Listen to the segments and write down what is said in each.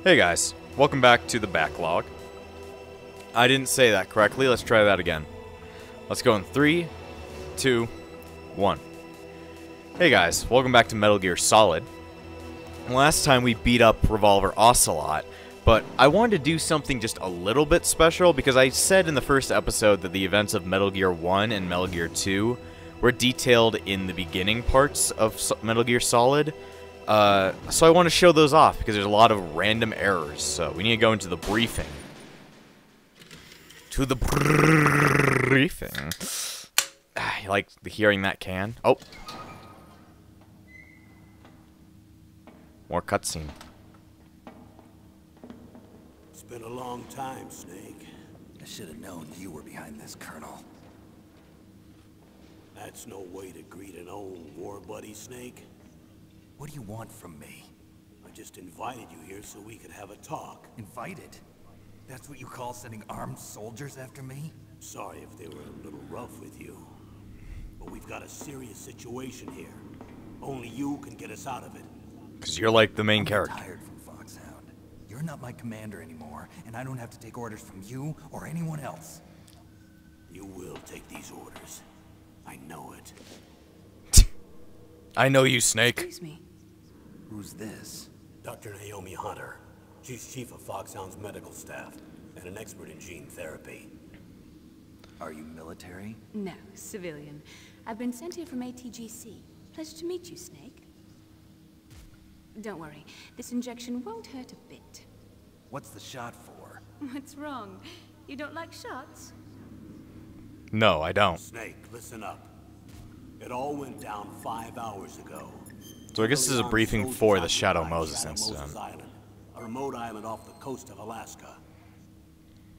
Hey guys, welcome back to the backlog. I didn't say that correctly, let's try that again. Let's go in 3, 2, 1. Hey guys, welcome back to Metal Gear Solid. Last time we beat up Revolver Ocelot, but I wanted to do something just a little bit special because I said in the first episode that the events of Metal Gear 1 and Metal Gear 2 were detailed in the beginning parts of Metal Gear Solid. So I want to show those off because there's a lot of random errors. So we need to go into the briefing. To the briefing. You like hearing that can? Oh. More cutscene. It's been a long time, Snake. I should have known you were behind this, Colonel. That's no way to greet an old war buddy, Snake. What do you want from me? I just invited you here so we could have a talk. Invited? That's what you call sending armed soldiers after me? Sorry if they were a little rough with you. But we've got a serious situation here. Only you can get us out of it. Because you're like the main character. I'm tired from Foxhound. You're not my commander anymore, and I don't have to take orders from you or anyone else. You will take these orders. I know it. I know you, Snake. Excuse me. Who's this? Dr. Naomi Hunter. She's chief of Foxhound's medical staff and an expert in gene therapy. Are you military? No, civilian. I've been sent here from ATGC. Pleasure to meet you, Snake. Don't worry, this injection won't hurt a bit. What's the shot for? What's wrong? You don't like shots? No, I don't. Snake, listen up. It all went down 5 hours ago. So I guess this is a briefing for the Shadow Moses incident. Island, a remote island off the coast of Alaska.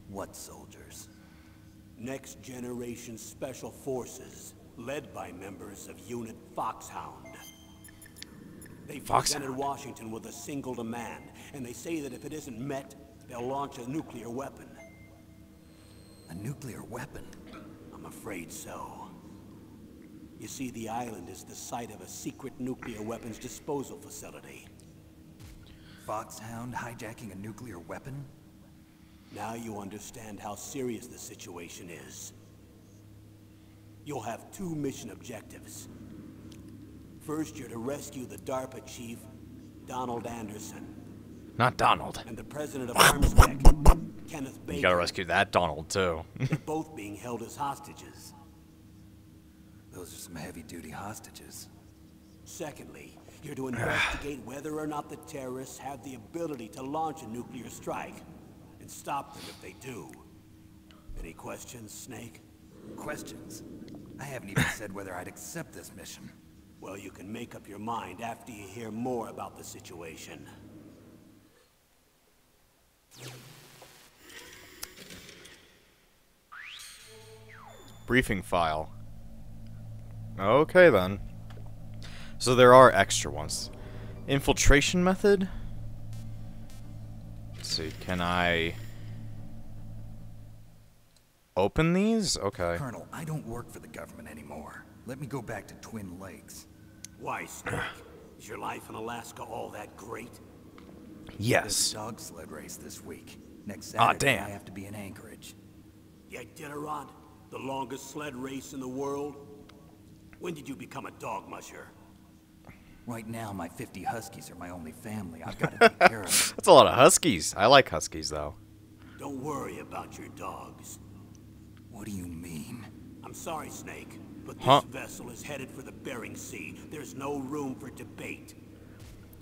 What soldiers? Next generation special forces, led by members of Unit Foxhound. They presented Washington with a single demand, and they say that if it isn't met, they'll launch a nuclear weapon. A nuclear weapon? I'm afraid so. You see, the island is the site of a secret nuclear weapons disposal facility. Foxhound hijacking a nuclear weapon? Now you understand how serious the situation is. You'll have 2 mission objectives. First, you're to rescue the DARPA chief, Donald Anderson. Not Donald. And the president of Armspec, Kenneth Baker. You gotta rescue that Donald, too. They're both being held as hostages. Those are some heavy-duty hostages. Secondly, you're to investigate whether or not the terrorists have the ability to launch a nuclear strike, and stop them if they do. Any questions, Snake? Questions? I haven't even said whether I'd accept this mission. Well, you can make up your mind after you hear more about the situation. Briefing file. Okay then. So there are extra ones. Infiltration method? Let's see, can I open these? Okay. Colonel, I don't work for the government anymore. Let me go back to Twin Lakes. Why, Snake? Is your life in Alaska all that great? Yes. There's a dog sled race this week. Next Saturday, damn. I have to be in Anchorage. Yeah, Iditarod? The longest sled race in the world? When did you become a dog musher? Right now, my 50 huskies are my only family. I've got to take care of them. That's a lot of huskies. I like huskies, though. Don't worry about your dogs. What do you mean? I'm sorry, Snake, but this vessel is headed for the Bering Sea. There's no room for debate.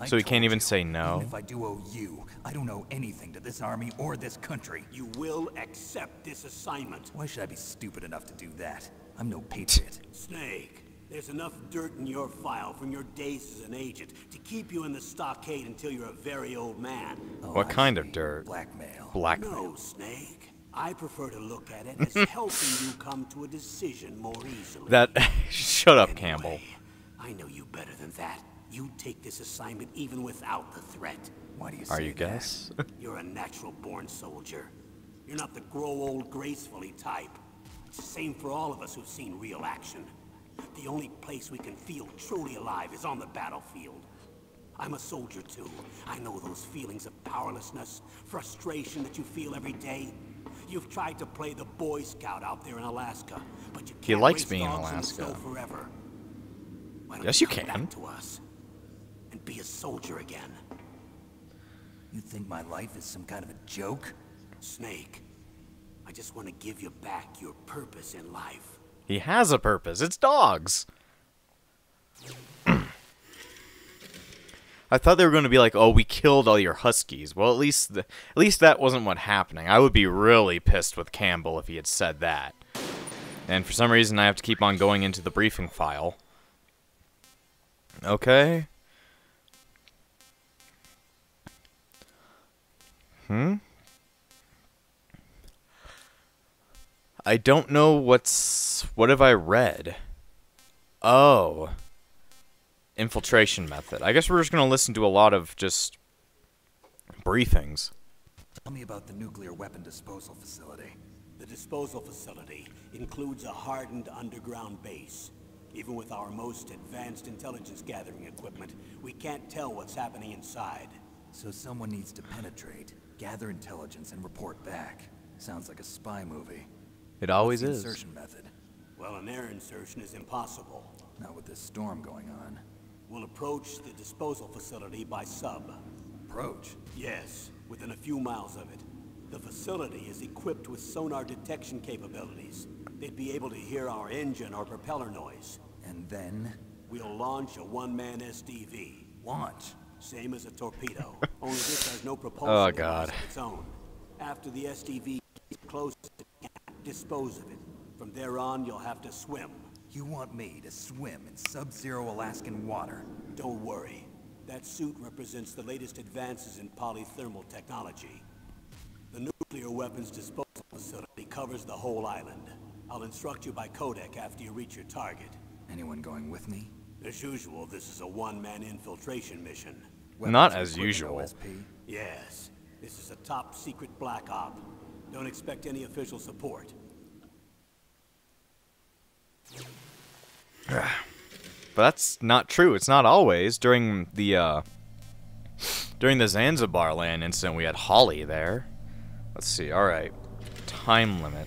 So he can't even say Even no? if I do owe you, I don't owe anything to this army or this country. You will accept this assignment. Why should I be stupid enough to do that? I'm no patriot. Snake, there's enough dirt in your file from your days as an agent to keep you in the stockade until you're a very old man. Oh, What I kind see. of dirt? Blackmail. Blackmail. No, Snake. I prefer to look at it as helping you come to a decision more easily. That... Shut up, Anyway, Campbell. I know you better than that. You take this assignment even without the threat. Why do you Are say you that? guess? You're a natural-born soldier. You're not the grow old gracefully type. It's the same for all of us who've seen real action. The only place we can feel truly alive is on the battlefield. I'm a soldier too. I know those feelings of powerlessness, frustration that you feel every day. You've tried to play the Boy Scout out there in Alaska, but you can't. He likes race being in dogs Alaska. the snow forever. Why don't Yes, you come can. back to us and be a soldier again? You think my life is some kind of a joke? Snake, I just want to give you back your purpose in life. He has a purpose. It's dogs. I thought they were going to be like, "Oh, we killed all your huskies." Well, at least that wasn't what happening. I would be really pissed with Campbell if he had said that. And for some reason, I have to keep on going into the briefing file. Okay. I don't know what have I read? Oh. Infiltration method. I guess we're just going to listen to a lot of just briefings. Tell me about the nuclear weapon disposal facility. The disposal facility includes a hardened underground base. Even with our most advanced intelligence gathering equipment, we can't tell what's happening inside. So someone needs to penetrate, gather intelligence, and report back. Sounds like a spy movie. It always What's is. the insertion method? Well, an air insertion is impossible. Not with this storm going on. We'll approach the disposal facility by sub. Approach? Yes, within a few miles of it. The facility is equipped with sonar detection capabilities. They'd be able to hear our engine or propeller noise. And then? We'll launch a one-man SDV. Launch? Same as a torpedo, only this has no propulsion Oh, device God. of its own. After the SDV gets close, it can't dispose of it. From there on, you'll have to swim. You want me to swim in sub-zero Alaskan water? Don't worry. That suit represents the latest advances in polythermal technology. The nuclear weapons disposal facility covers the whole island. I'll instruct you by codec after you reach your target. Anyone going with me? As usual, this is a one-man infiltration mission. Not Weapons as equipment usual. OSP? Yes, this is a top-secret black op. Don't expect any official support. But that's not true. It's not always. During the Zanzibar land incident, we had Holly there. Let's see. All right. Time limit.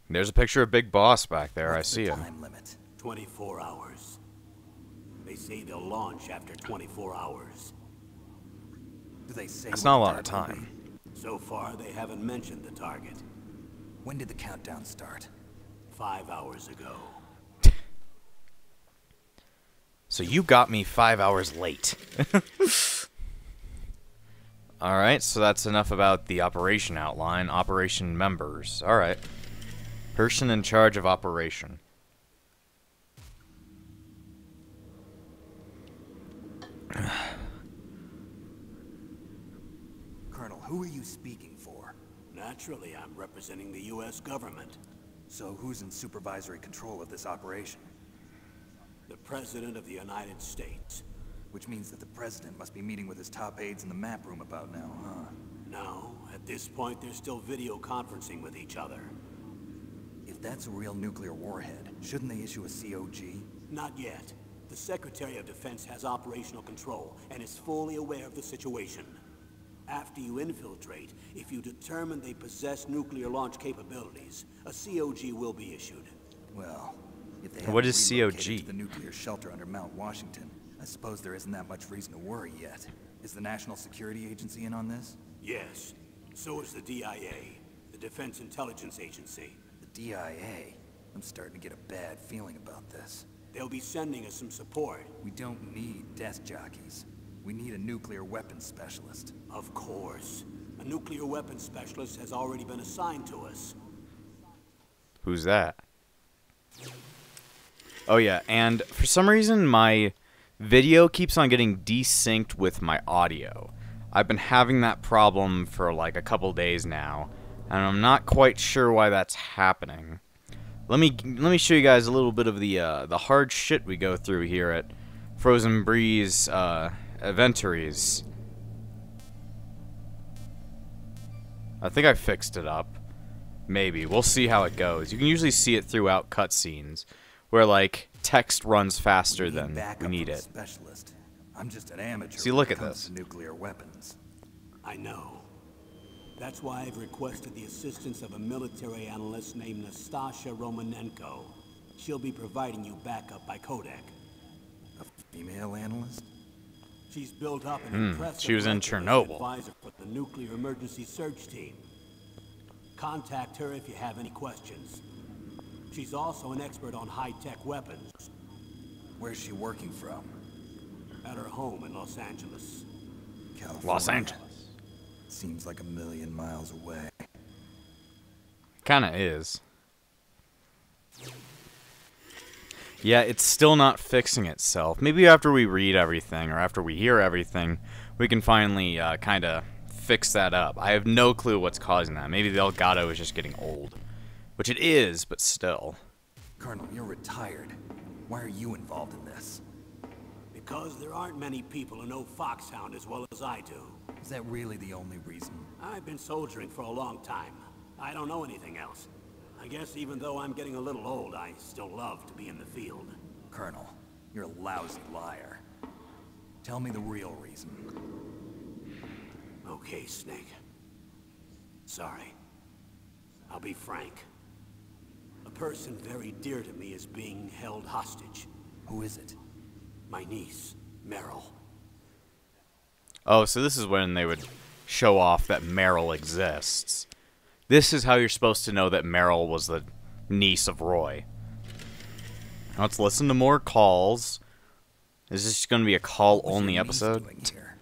There's a picture of Big Boss back there. What's I see the him. time limit? 24 hours. They say they'll launch after 24 hours. Do they say That's what not a the lot of target will time. be? So far, they haven't mentioned the target. When did the countdown start? 5 hours ago. So you got me 5 hours late. Alright, so that's enough about the operation outline. Operation members. Alright. Person in charge of operation. Colonel, who are you speaking for? Naturally, I'm representing the U.S. government. So who's in supervisory control of this operation? The President of the United States. Which means that the President must be meeting with his top aides in the map room about now, huh? No, at this point, they're still video conferencing with each other. If that's a real nuclear warhead, shouldn't they issue a COG? Not yet. The Secretary of Defense has operational control and is fully aware of the situation. After you infiltrate, if you determine they possess nuclear launch capabilities, a COG will be issued. Well, if they What haven't is relocated COG? to the nuclear shelter under Mount Washington, I suppose there isn't that much reason to worry yet. Is the National Security Agency in on this? Yes. So is the DIA, the Defense Intelligence Agency. The DIA? I'm starting to get a bad feeling about this. They'll be sending us some support. We don't need desk jockeys. We need a nuclear weapons specialist. Of course. A nuclear weapons specialist has already been assigned to us. Who's that? Oh yeah, and for some reason my video keeps on getting desynced with my audio. I've been having that problem for like a couple days now, and I'm not quite sure why that's happening. Let me show you guys a little bit of the hard shit we go through here at Frozen Breeze Inventories. I think I fixed it up. Maybe. We'll see how it goes. You can usually see it throughout cutscenes, where like text runs faster than we need it. Specialist. I'm just an amateur. See, look when it at comes this. to nuclear weapons. I know. That's why I've requested the assistance of a military analyst named Nastasha Romanenko. She'll be providing you backup by Kodak. A female analyst? She's built up an impressive she was in record as an Chernobyl. advisor for the nuclear emergency search team. Contact her if you have any questions. She's also an expert on high-tech weapons. Where's she working from? At her home in Los Angeles. California. Los Angeles. Seems like a million miles away. Kinda is. Yeah, it's still not fixing itself. Maybe after we read everything, or after we hear everything, we can finally kinda fix that up. I have no clue what's causing that. Maybe the Elgato is just getting old. Which it is, but still. Colonel, you're retired. Why are you involved in this? Because there aren't many people who know Foxhound as well as I do. Is that really the only reason? I've been soldiering for a long time. I don't know anything else. I guess even though I'm getting a little old, I still love to be in the field. Colonel, you're a lousy liar. Tell me the real reason. Okay, Snake. Sorry. I'll be frank. A person very dear to me is being held hostage. Who is it? My niece, Meryl. Oh, so this is when they would show off that Meryl exists. This is how you're supposed to know that Meryl was the niece of Roy. Now let's listen to more calls. Is this going to be a call-only What's your niece episode? doing here?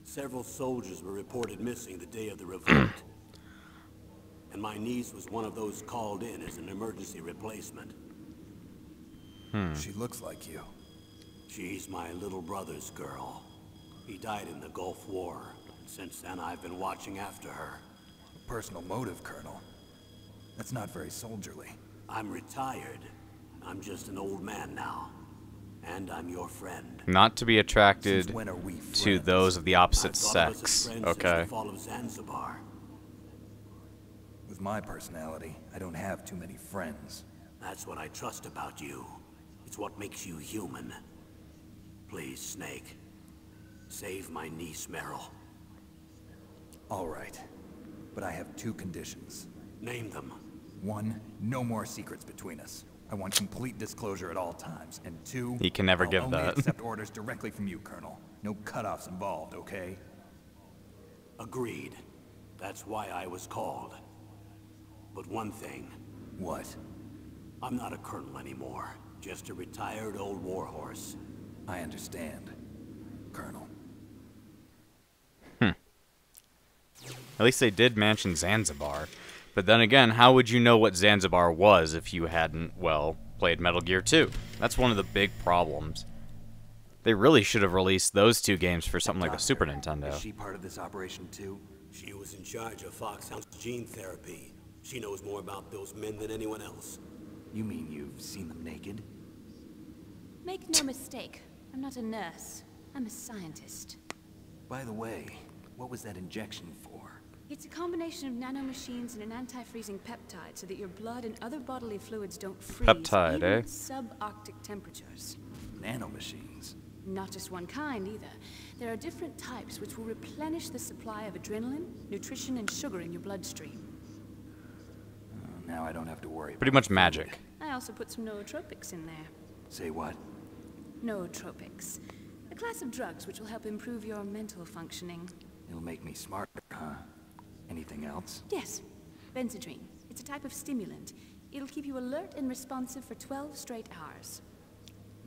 Several soldiers were reported missing the day of the revolt. And my niece was one of those called in as an emergency replacement. She looks like you. She's my little brother's girl. He died in the Gulf War. And since then, I've been watching after her. Personal motive, Colonel. That's not very soldierly. I'm retired. I'm just an old man now. And I'm your friend. Not to be attracted Since when are we to friends? those of the opposite I've thought of us as sex. friends Okay. Since the fall of Zanzibar. With my personality, I don't have too many friends. That's what I trust about you. It's what makes you human. Please, Snake. Save my niece, Meryl. All right. But I have two conditions. Name them. One, no more secrets between us. I want complete disclosure at all times. And two, He can never I'll give only that. accept orders directly from you, Colonel. No cutoffs involved, okay? Agreed. That's why I was called. But one thing, What? I'm not a colonel anymore. Just a retired old warhorse. I understand, Colonel. At least they did mention Zanzibar. But then again, how would you know what Zanzibar was if you hadn't, well, played Metal Gear 2? That's one of the big problems. They really should have released those two games for something like the Super Nintendo. Is she part of this operation too? She was in charge of Foxhound's gene therapy. She knows more about those men than anyone else. You mean you've seen them naked? Make no mistake, I'm not a nurse. I'm a scientist. By the way, what was that injection for? It's a combination of nanomachines and an anti-freezing peptide so that your blood and other bodily fluids don't freeze Peptide, even eh? at subarctic temperatures. Nanomachines. Not just one kind, either. There are different types which will replenish the supply of adrenaline, nutrition, and sugar in your bloodstream. Now I don't have to worry Pretty about much magic. I also put some nootropics in there. Say what? Nootropics. A class of drugs which will help improve your mental functioning. It'll make me smarter, huh? Anything else? Yes. Benzedrine. It's a type of stimulant. It'll keep you alert and responsive for 12 straight hours.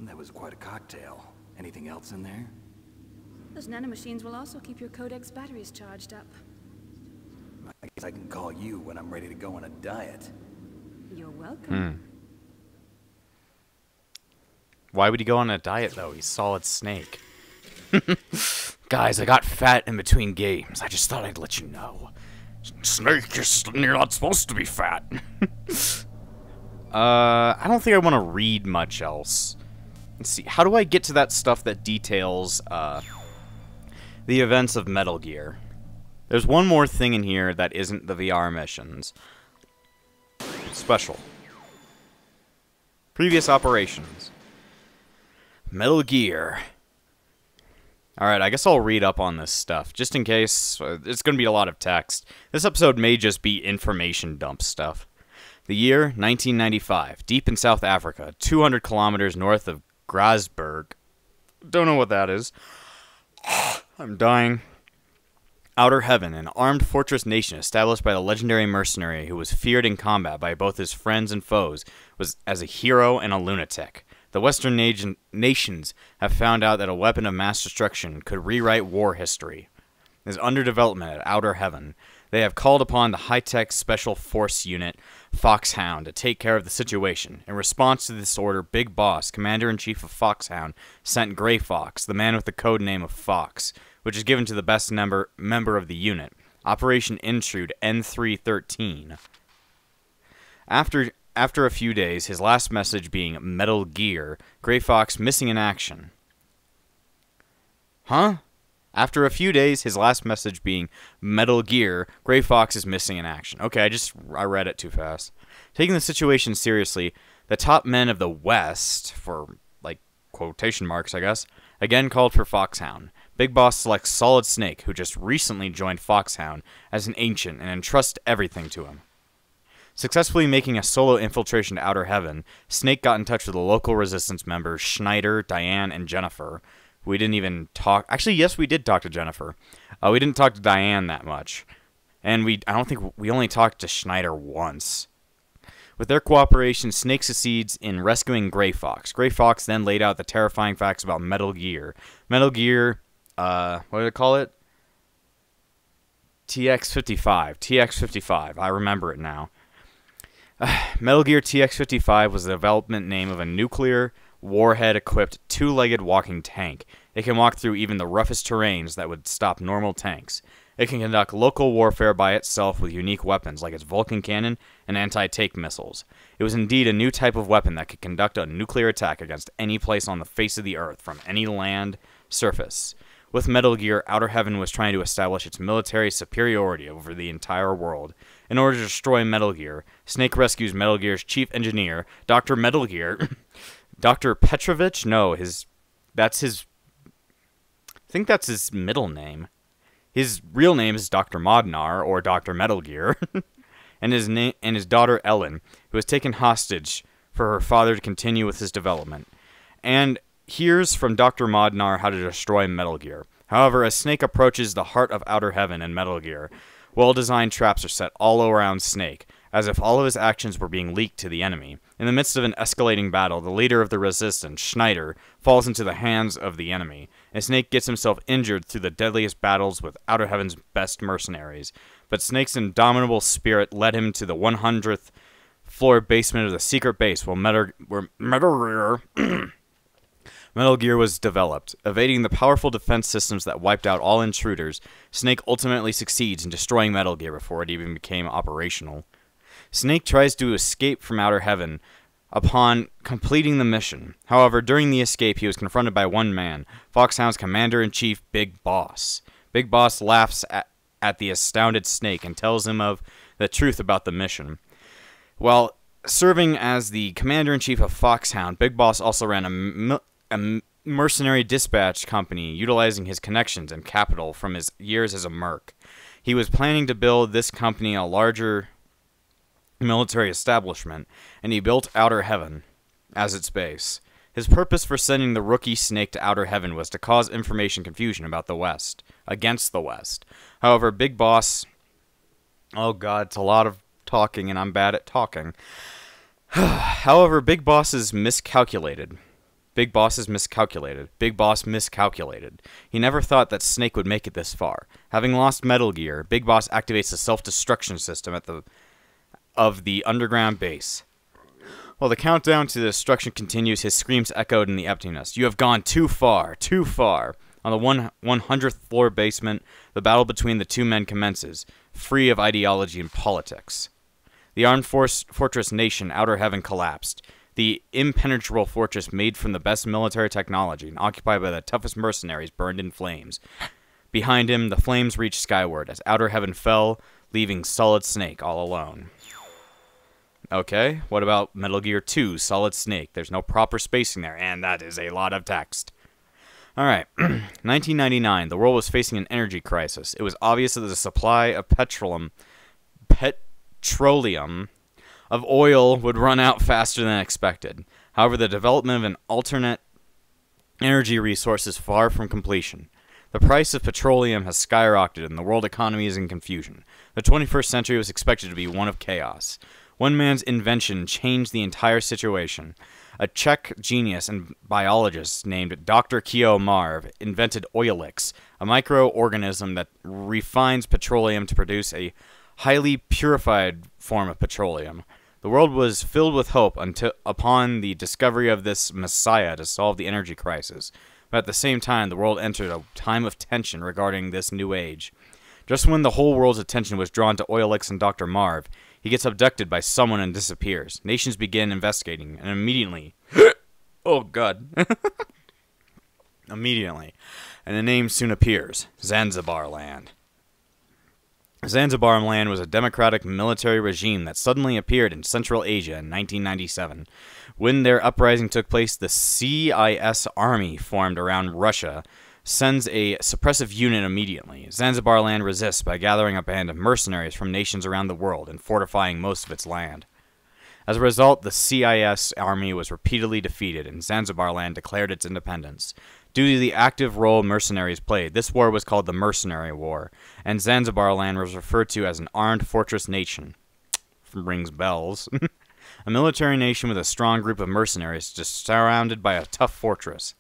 That was quite a cocktail. Anything else in there? Those nanomachines will also keep your Codex batteries charged up. I guess I can call you when I'm ready to go on a diet. You're welcome. Why would he go on a diet, though? He's Solid Snake. Guys, I got fat in between games. I just thought I'd let you know. Snake, you're not supposed to be fat. I don't think I want to read much else. Let's see. How do I get to that stuff that details the events of Metal Gear? There's one more thing in here that isn't the VR missions. Special. Previous operations. Metal Gear. Alright, I guess I'll read up on this stuff, just in case. It's going to be a lot of text. This episode may just be information dump stuff. The year, 1995, deep in South Africa, 200 kilometers north of Grasberg. Don't know what that is. I'm dying. Outer Heaven, an armed fortress nation established by the legendary mercenary who was feared in combat by both his friends and foes, was as a hero and a lunatic. The Western nations have found out that a weapon of mass destruction could rewrite war history. It is under development at Outer Heaven. They have called upon the high-tech Special Force Unit, Foxhound, to take care of the situation. In response to this order, Big Boss, Commander-in-Chief of Foxhound, sent Grey Fox, the man with the code name of Fox, which is given to the best member of the unit, Operation Intrude N313. After a few days, his last message being Metal Gear, Grey Fox missing in action. Huh? After a few days, his last message being Metal Gear, Grey Fox is missing in action. Okay, I read it too fast. Taking the situation seriously, the top men of the West, for, like, quotation marks, I guess, again called for Foxhound. Big Boss selects Solid Snake, who just recently joined Foxhound, as an ancient and entrusts everything to him. Successfully making a solo infiltration to Outer Heaven, Snake got in touch with the local resistance members Schneider, Diane, and Jennifer. We didn't even talk. Actually, yes, we did talk to Jennifer. We didn't talk to Diane that much. And I don't think we only talked to Schneider once. With their cooperation, Snake succeeds in rescuing Grey Fox. Grey Fox then laid out the terrifying facts about Metal Gear. Metal Gear, what did I call it? TX-55. TX-55. I remember it now. Metal Gear TX-55 was the development name of a nuclear warhead-equipped two-legged walking tank. It can walk through even the roughest terrains that would stop normal tanks. It can conduct local warfare by itself with unique weapons like its Vulcan cannon and anti-tank missiles. It was indeed a new type of weapon that could conduct a nuclear attack against any place on the face of the Earth from any land surface. With Metal Gear, Outer Heaven was trying to establish its military superiority over the entire world. In order to destroy Metal Gear, Snake rescues Metal Gear's chief engineer, Dr. Metal Gear. Dr. Petrovich? No, I think that's his middle name. His real name is Dr. Modnar, or Dr. Metal Gear, and his daughter Ellen, who was taken hostage for her father to continue with his development. And here's from Dr. Modnar how to destroy Metal Gear. However, as Snake approaches the heart of Outer Heaven in Metal Gear, well-designed traps are set all around Snake, as if all of his actions were being leaked to the enemy. In the midst of an escalating battle, the leader of the resistance, Schneider, falls into the hands of the enemy, and Snake gets himself injured through the deadliest battles with Outer Heaven's best mercenaries. But Snake's indomitable spirit led him to the 100th floor basement of the secret base where Metal Gear was developed. Evading the powerful defense systems that wiped out all intruders, Snake ultimately succeeds in destroying Metal Gear before it even became operational. Snake tries to escape from Outer Heaven upon completing the mission. However, during the escape, he was confronted by one man, Foxhound's Commander-in-Chief, Big Boss. Big Boss laughs at the astounded Snake and tells him of the truth about the mission. While serving as the Commander-in-Chief of Foxhound, Big Boss also ran a mercenary dispatch company utilizing his connections and capital from his years as a merc. He was planning to build this company a larger military establishment, and he built Outer Heaven as its base. His purpose for sending the rookie Snake to Outer Heaven was to cause information confusion about the West, against the West. However, Big Boss... Oh god, it's a lot of talking, and I'm bad at talking. However, Big Boss miscalculated. Big Boss miscalculated. He never thought that Snake would make it this far. Having lost Metal Gear, Big Boss activates the self-destruction system of the underground base. While the countdown to destruction continues, his screams echoed in the emptiness. You have gone too far, too far. On the 100th floor basement, the battle between the two men commences, free of ideology and politics. The armed fortress nation, Outer Heaven, collapsed. The impenetrable fortress made from the best military technology and occupied by the toughest mercenaries burned in flames. Behind him, the flames reached skyward as Outer Heaven fell, leaving Solid Snake all alone. Okay, what about Metal Gear 2, Solid Snake? There's no proper spacing there, and that is a lot of text. Alright, 1999, the world was facing an energy crisis. It was obvious that the supply of petroleum of oil would run out faster than expected. However, the development of an alternate energy resource is far from completion. The price of petroleum has skyrocketed and the world economy is in confusion. The 21st century was expected to be one of chaos. One man's invention changed the entire situation. A Czech genius and biologist named Dr. Kio Marv invented Oilix, a microorganism that refines petroleum to produce a highly purified form of petroleum. The world was filled with hope upon the discovery of this messiah to solve the energy crisis. But at the same time, the world entered a time of tension regarding this new age. Just when the whole world's attention was drawn to Oilix and Dr. Marv, he gets abducted by someone and disappears. Nations begin investigating, and immediately... oh, God. Immediately. And a name soon appears. Zanzibar Land. Zanzibar Land was a democratic military regime that suddenly appeared in Central Asia in 1997. When their uprising took place, the CIS army formed around Russia sends a suppressive unit immediately. Zanzibar Land resists by gathering a band of mercenaries from nations around the world and fortifying most of its land. As a result, the CIS army was repeatedly defeated, and Zanzibar Land declared its independence. Due to the active role mercenaries played, this war was called the Mercenary War, and Zanzibar Land was referred to as an armed fortress nation. Rings bells. A military nation with a strong group of mercenaries just surrounded by a tough fortress.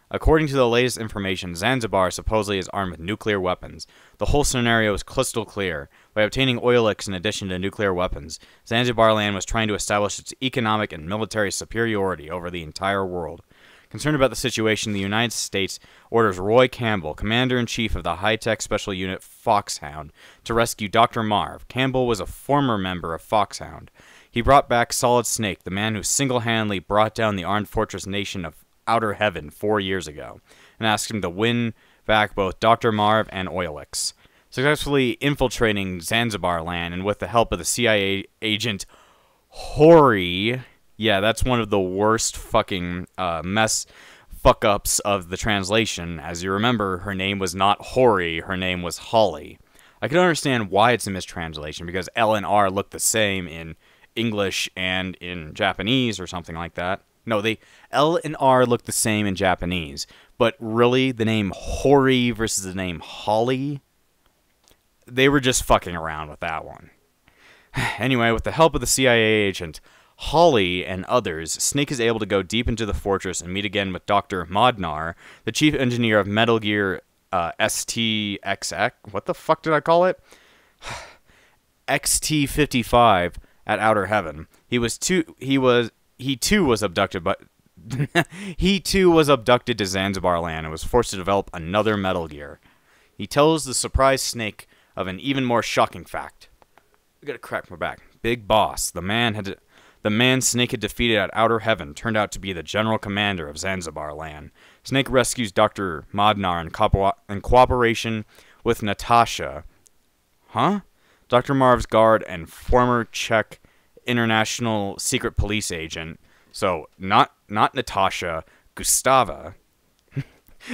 According to the latest information, Zanzibar supposedly is armed with nuclear weapons. The whole scenario is crystal clear. By obtaining Oilix in addition to nuclear weapons, Zanzibar Land was trying to establish its economic and military superiority over the entire world. Concerned about the situation, the United States orders Roy Campbell, Commander-in-Chief of the High-Tech Special Unit Foxhound, to rescue Dr. Marv. Campbell was a former member of Foxhound. He brought back Solid Snake, the man who single-handedly brought down the armed fortress nation of Outer Heaven 4 years ago, and asked him to win back both Dr. Marv and Oilix. Successfully infiltrating Zanzibar Land, and with the help of the CIA agent Hori... Yeah, that's one of the worst fucking fuck-ups of the translation. As you remember, her name was not Hori, her name was Holly. I can understand why it's a mistranslation, because L and R look the same in English and in Japanese or something like that. No, L and R look the same in Japanese. But really, the name Hori versus the name Holly? They were just fucking around with that one. Anyway, with the help of the CIA agent Holly and others, Snake is able to go deep into the fortress and meet again with Dr. Modnar, the chief engineer of Metal Gear STXX. What the fuck did I call it? XT-55 at Outer Heaven. He too was abducted to Zanzibar Land and was forced to develop another Metal Gear. He tells the surprised Snake of an even more shocking fact. I gotta crack my back. Big Boss, the man Snake had defeated at Outer Heaven, turned out to be the general commander of Zanzibar Land. Snake rescues Dr. Modnar in cooperation with Natasha. Huh? Dr. Marv's guard and former Czech international secret police agent. So, not Natasha, Gustava.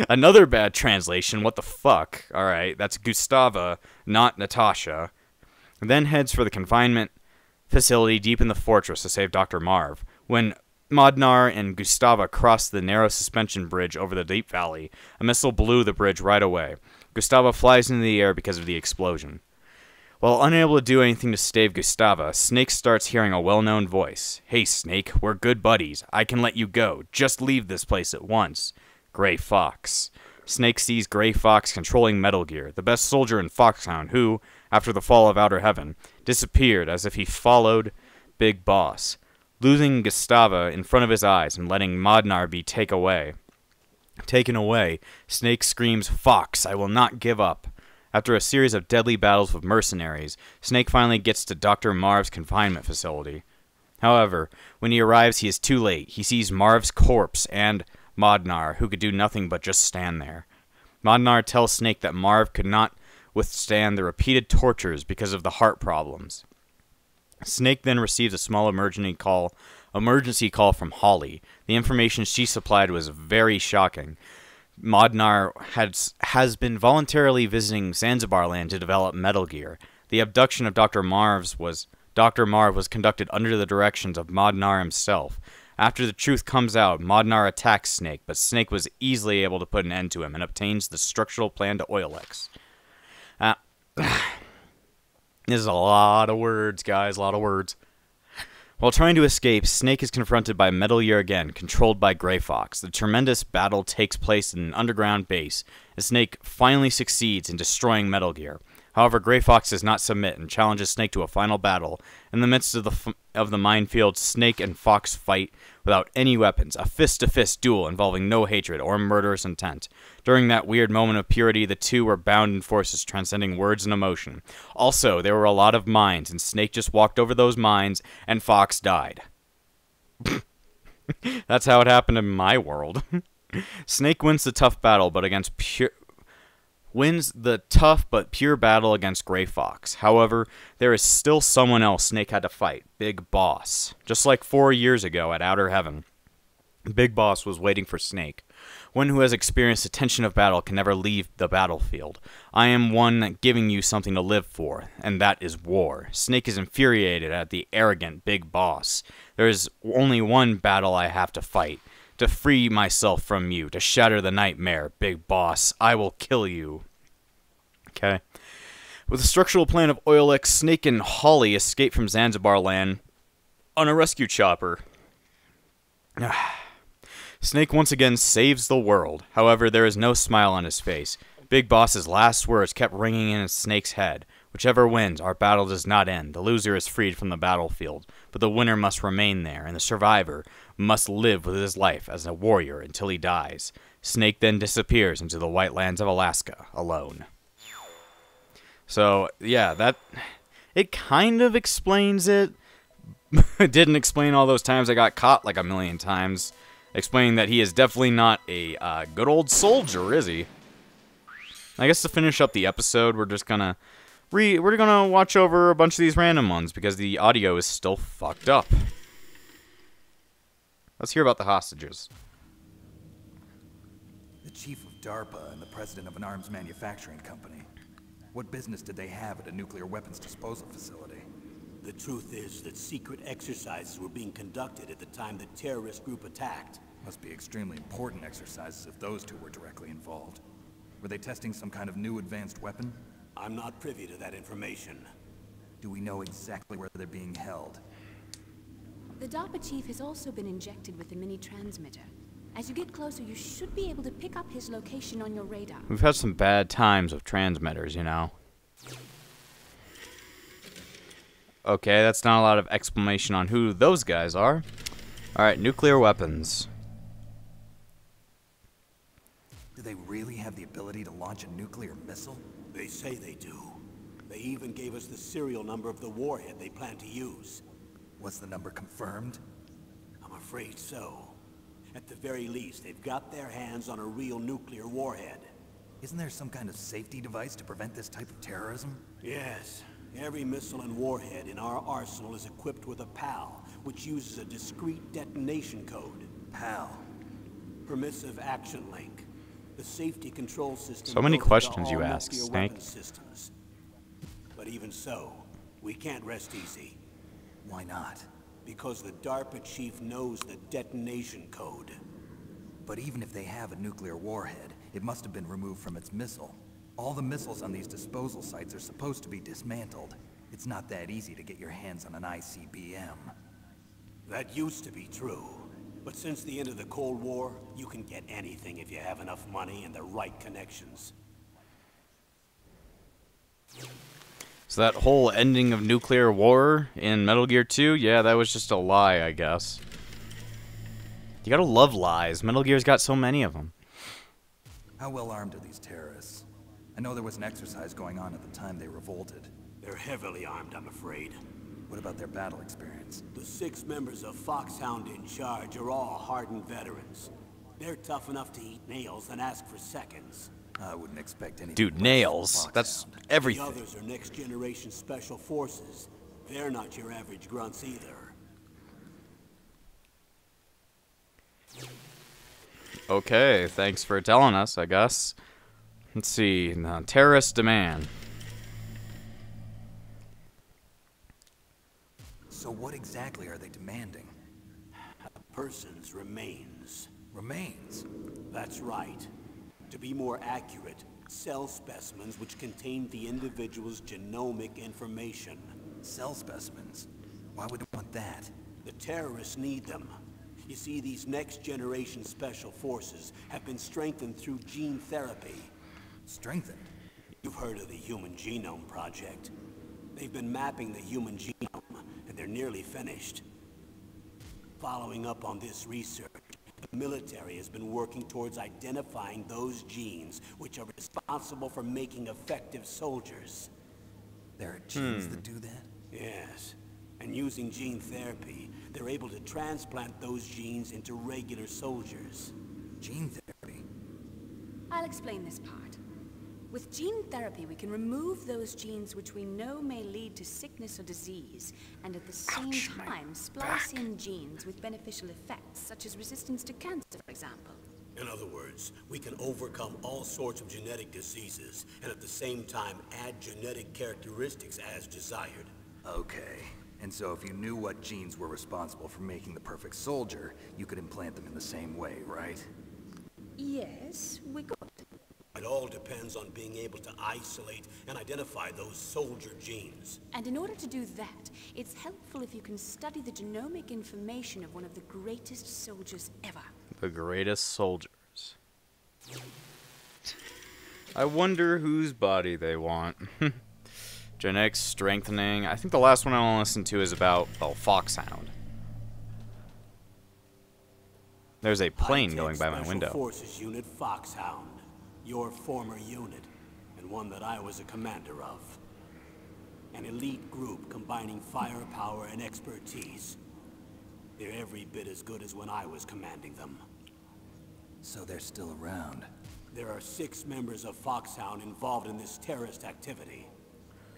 Another bad translation, what the fuck? Alright, that's Gustava, not Natasha. And then heads for the confinement facility deep in the fortress to save Dr. Marv. When Modnar and Gustava crossed the narrow suspension bridge over the deep valley, a missile blew the bridge right away. Gustava flies into the air because of the explosion. While unable to do anything to save Gustava, Snake starts hearing a well-known voice. "Hey, Snake, we're good buddies. I can let you go. Just leave this place at once." Gray Fox. Snake sees Gray Fox controlling Metal Gear, the best soldier in Foxhound who, after the fall of Outer Heaven, disappeared as if he followed Big Boss, losing Gustava in front of his eyes and letting Modnar be taken away. Snake screams, "Fox, I will not give up." After a series of deadly battles with mercenaries, Snake finally gets to Dr. Marv's confinement facility. However, when he arrives, he is too late. He sees Marv's corpse and Modnar, who could do nothing but just stand there. Modnar tells Snake that Marv could not withstand the repeated tortures because of the heart problems. Snake then receives a small emergency call from Holly. The information she supplied was very shocking. Modnar has been voluntarily visiting Zanzibar land to develop Metal Gear. The abduction of Dr. Marv was conducted under the directions of Modnar himself. After the truth comes out, Modnar attacks Snake, but Snake was easily able to put an end to him and obtains the structural plan to Oilex. This is a lot of words, guys, a lot of words. While trying to escape, Snake is confronted by Metal Gear again, controlled by Grey Fox. The tremendous battle takes place in an underground base, and Snake finally succeeds in destroying Metal Gear. However, Grey Fox does not submit and challenges Snake to a final battle. In the midst of the minefield, Snake and Fox fight without any weapons, a fist-to-fist duel involving no hatred or murderous intent. During that weird moment of purity, the two were bound in forces transcending words and emotion. Also, there were a lot of mines, and Snake just walked over those mines, and Fox died. That's how it happened in my world. Snake wins the tough battle, but wins the tough but pure battle against Grey Fox. However, there is still someone else Snake had to fight, Big Boss. Just like 4 years ago at Outer Heaven, Big Boss was waiting for Snake. One who has experienced the tension of battle can never leave the battlefield. I am one giving you something to live for, and that is war. Snake is infuriated at the arrogant Big Boss. There is only one battle I have to fight. To free myself from you, to shatter the nightmare, Big Boss, I will kill you. Okay. With the structural plan of Oilex, Snake and Holly escape from Zanzibar land on a rescue chopper. Snake once again saves the world. However, there is no smile on his face. Big Boss's last words kept ringing in Snake's head. Whichever wins, our battle does not end. The loser is freed from the battlefield, but the winner must remain there, and the survivor must live with his life as a warrior until he dies. Snake then disappears into the white lands of Alaska, alone. So, yeah, it kind of explains it. It didn't explain all those times I got caught like a million times. Explaining that he is definitely not a good old soldier, is he? I guess to finish up the episode, we're just gonna watch over a bunch of these random ones because the audio is still fucked up. Let's hear about the hostages. The chief of DARPA and the president of an arms manufacturing company. What business did they have at a nuclear weapons disposal facility? The truth is that secret exercises were being conducted at the time the terrorist group attacked. Must be extremely important exercises if those two were directly involved. Were they testing some kind of new advanced weapon? I'm not privy to that information. Do we know exactly where they're being held? The DARPA chief has also been injected with a mini transmitter. As you get closer, you should be able to pick up his location on your radar. We've had some bad times with transmitters, you know. Okay, that's not a lot of explanation on who those guys are. Alright, nuclear weapons. Do they really have the ability to launch a nuclear missile? They say they do. They even gave us the serial number of the warhead they plan to use. Was the number confirmed? I'm afraid so. At the very least, they've got their hands on a real nuclear warhead. Isn't there some kind of safety device to prevent this type of terrorism? Yes. Every missile and warhead in our arsenal is equipped with a PAL, which uses a discrete detonation code. PAL? Permissive Action Link. The safety control system. So many built into questions you all ask, nuclear Snake. weapon systems. But even so, we can't rest easy. Why not? Because the DARPA chief knows the detonation code. But even if they have a nuclear warhead, it must have been removed from its missile. All the missiles on these disposal sites are supposed to be dismantled. It's not that easy to get your hands on an ICBM. That used to be true. But since the end of the Cold War, you can get anything if you have enough money and the right connections. So that whole ending of nuclear war in Metal Gear 2, yeah, that was just a lie, I guess. You gotta love lies. Metal Gear's got so many of them. How well armed are these terrorists? I know there was an exercise going on at the time they revolted. They're heavily armed, I'm afraid. What about their battle experience? The 6 members of Foxhound in charge are all hardened veterans. They're tough enough to eat nails and ask for seconds. I wouldn't expect anything. Dude, less nails. from That's Foxhound. everything. The others are next-generation special forces. They're not your average grunts either. Okay, thanks for telling us, I guess. Let's see. Terrorist demand. So what exactly are they demanding? A person's remains. Remains? That's right. To be more accurate, cell specimens which contain the individual's genomic information. Cell specimens? Why would they want that? The terrorists need them. You see, these next-generation special forces have been strengthened through gene therapy. Strengthened? You've heard of the Human Genome Project. They've been mapping the human genome, and they're nearly finished. Following up on this research, the military has been working towards identifying those genes which are responsible for making effective soldiers. There are genes that do that? Yes. And using gene therapy, they're able to transplant those genes into regular soldiers. Gene therapy? I'll explain this part. With gene therapy, we can remove those genes which we know may lead to sickness or disease, and at the same time splice in genes with beneficial effects, such as resistance to cancer, for example. In other words, we can overcome all sorts of genetic diseases, and at the same time add genetic characteristics as desired. Okay. And so if you knew what genes were responsible for making the perfect soldier, you could implant them in the same way, right? Yes, we could. It all depends on being able to isolate and identify those soldier genes. And in order to do that, it's helpful if you can study the genomic information of one of the greatest soldiers ever. The greatest soldiers. I wonder whose body they want. Genetic strengthening. I think the last one I want to listen to is about, well, Foxhound. There's a plane going by my window. Special Forces Unit Foxhound. Your former unit, and one that I was a commander of. An elite group combining firepower and expertise. They're every bit as good as when I was commanding them. So they're still around. There are 6 members of Foxhound involved in this terrorist activity.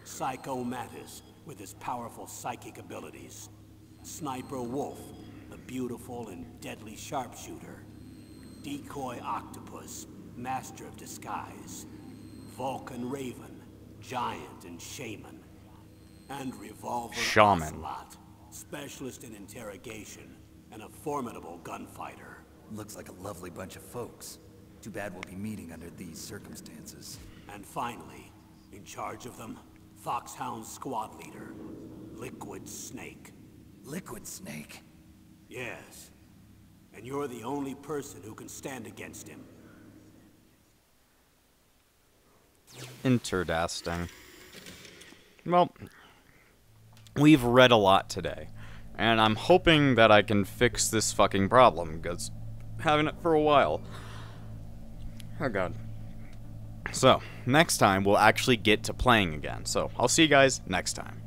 Psycho Mantis, with his powerful psychic abilities. Sniper Wolf, the beautiful and deadly sharpshooter. Decoy Octopus, master of disguise. Vulcan Raven, giant and shaman. And Revolver Shaman. Ocelot, specialist in interrogation and a formidable gunfighter. Looks like a lovely bunch of folks. Too bad we'll be meeting under these circumstances. And finally, in charge of them, Foxhound's squad leader, Liquid Snake. Liquid Snake? Yes. And you're the only person who can stand against him. Interesting. Well, we've read a lot today, and I'm hoping that I can fix this fucking problem, because having it for a while. Oh god. So, next time we'll actually get to playing again, so I'll see you guys next time.